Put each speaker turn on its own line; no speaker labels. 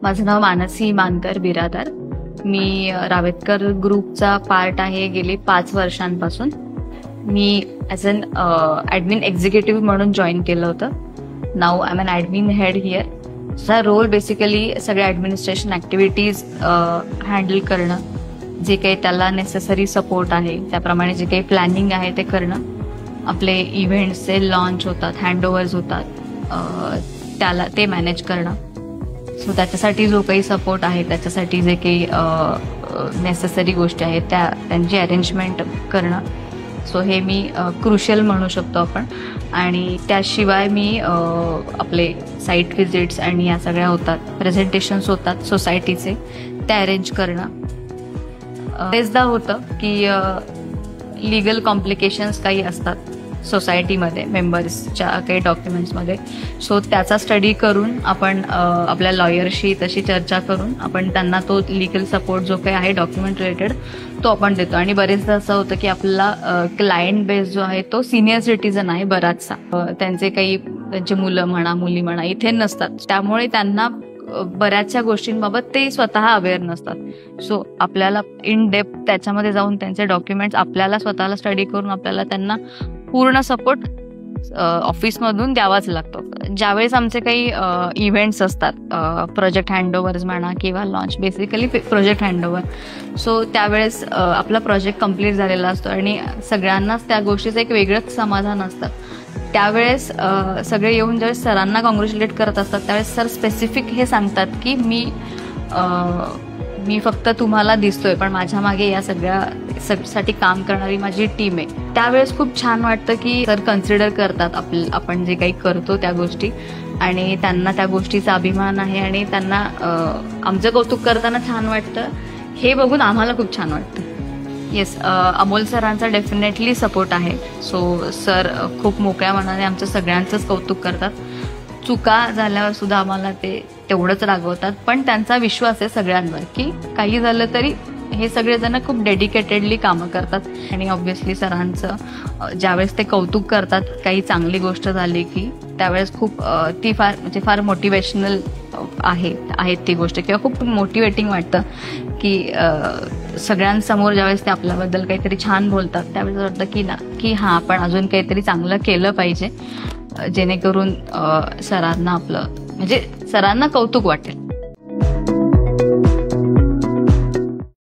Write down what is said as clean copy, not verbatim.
माझं नाव मानसी मानकर बिरादार. मी रावेतकर ग्रुपचा पार्ट आहे गेली 5 वर्षांपासून. मी ॲज अन ॲडमिन एक्झिक्युटिव्ह म्हणून जॉईन केलं होतं. Now I am an admin head here. माझा रोल बेसिकली सगळ्या ॲडमिनिस्ट्रेशन ॲक्टिव्हिटीज हँडल करणं, जे काही त्याला नेसेसरी सपोर्ट आहे त्याप्रमाणे जे काही प्लॅनिंग आहे ते करणं, आपले इव्हेंट्सचे लॉन्च होतात, हँडओव्हर्स होतात, त्याला ते मॅनेज करणं. सो त्याच्यासाठी जो काही सपोर्ट आहे, त्याच्यासाठी जे काही नेसेसरी गोष्टी आहेत त्यांची अरेंजमेंट करणं. सो हे मी क्रुशियल म्हणू शकतो आपण. आणि त्याशिवाय मी आपले साईट व्हिजिट्स आणि या सगळ्या होतात, प्रेझेंटेशन्स होतात सोसायटीचे, ते अरेंज करणं. बरेचदा होतं की लिगल कॉम्प्लिकेशन्स काही असतात सोसायटीमध्ये, मेंबर्सच्या काही डॉक्युमेंट्समध्ये. सो त्याचा स्टडी करून आपण आपल्या लॉयरशी तशी चर्चा करून आपण त्यांना तो लिगल सपोर्ट जो काही आहे डॉक्युमेंट रिलेटेड तो आपण देतो. आणि बरेचदा असं होतं की आपला क्लायंट बेस जो आहे तो सिनियर सिटीजन आहे बराचसा. त्यांचे मुलं म्हणा, मुली म्हणा इथे नसतात, त्यामुळे त्यांना बऱ्याचशा गोष्टींबाबत ते स्वतः अवेअर नसतात. सो आपल्याला इन डेप्थ त्याच्यामध्ये जाऊन त्यांचे डॉक्युमेंट्स आपल्याला स्वतःला स्टडी करून आपल्याला त्यांना पूर्ण सपोर्ट ऑफिसमधून द्यावाच लागतो. ज्यावेळेस आमचे काही इव्हेंट्स असतात, प्रोजेक्ट हँडओव्हर्स म्हणा किंवा launch, basically project handover. So त्यावेळेस आपला प्रोजेक्ट कम्प्लीट झालेला असतो आणि सगळ्यांनाच त्या गोष्टीचं एक वेगळंच समाधान असतं. त्यावेळेस सगळे येऊन ज्यावेळेस सरांना कॉंग्रॅच्युलेट करत असतात त्यावेळेस सर स्पेसिफिक हे सांगतात की मी फक्त तुम्हाला दिसतोय, पण माझ्या मागे या साठी काम करणारी माझी टीम आहे. त्यावेळेस खूप छान वाटतं की सर कन्सिडर करतात आपण जे काही करतो त्या गोष्टी, आणि त्यांना त्या गोष्टीचा अभिमान आहे आणि त्यांना आमचं कौतुक करताना छान वाटतं. हे बघून आम्हाला खूप छान वाटतं. येस, अमोल सरांचा डेफिनेटली सपोर्ट आहे. सो सर खूप मोकळ्या मनाने आमचं सगळ्यांचंच कौतुक करतात. चुका झाल्यावर सुद्धा आम्हाला ते तेवढंच रागवतात, पण त्यांचा विश्वास आहे सगळ्यांवर की काही झालं तरी हे सगळेजण खूप डेडिकेटेडली कामं करतात. आणि ऑब्व्हियसली सरांचं ज्यावेळेस ते कौतुक करतात काही चांगली गोष्ट झाली की त्यावेळेस खूप ती फार मोटिवेशनल आहे ती गोष्ट, किंवा खूप मोटिवेटिंग वाटतं की सगळ्यांसमोर ज्यावेळेस ते आपल्याबद्दल काहीतरी छान बोलतात त्यावेळेस वाटतं की हां, आपण अजून काहीतरी चांगलं केलं पाहिजे, जेणेकरून सरांना कौतुक वाटेल.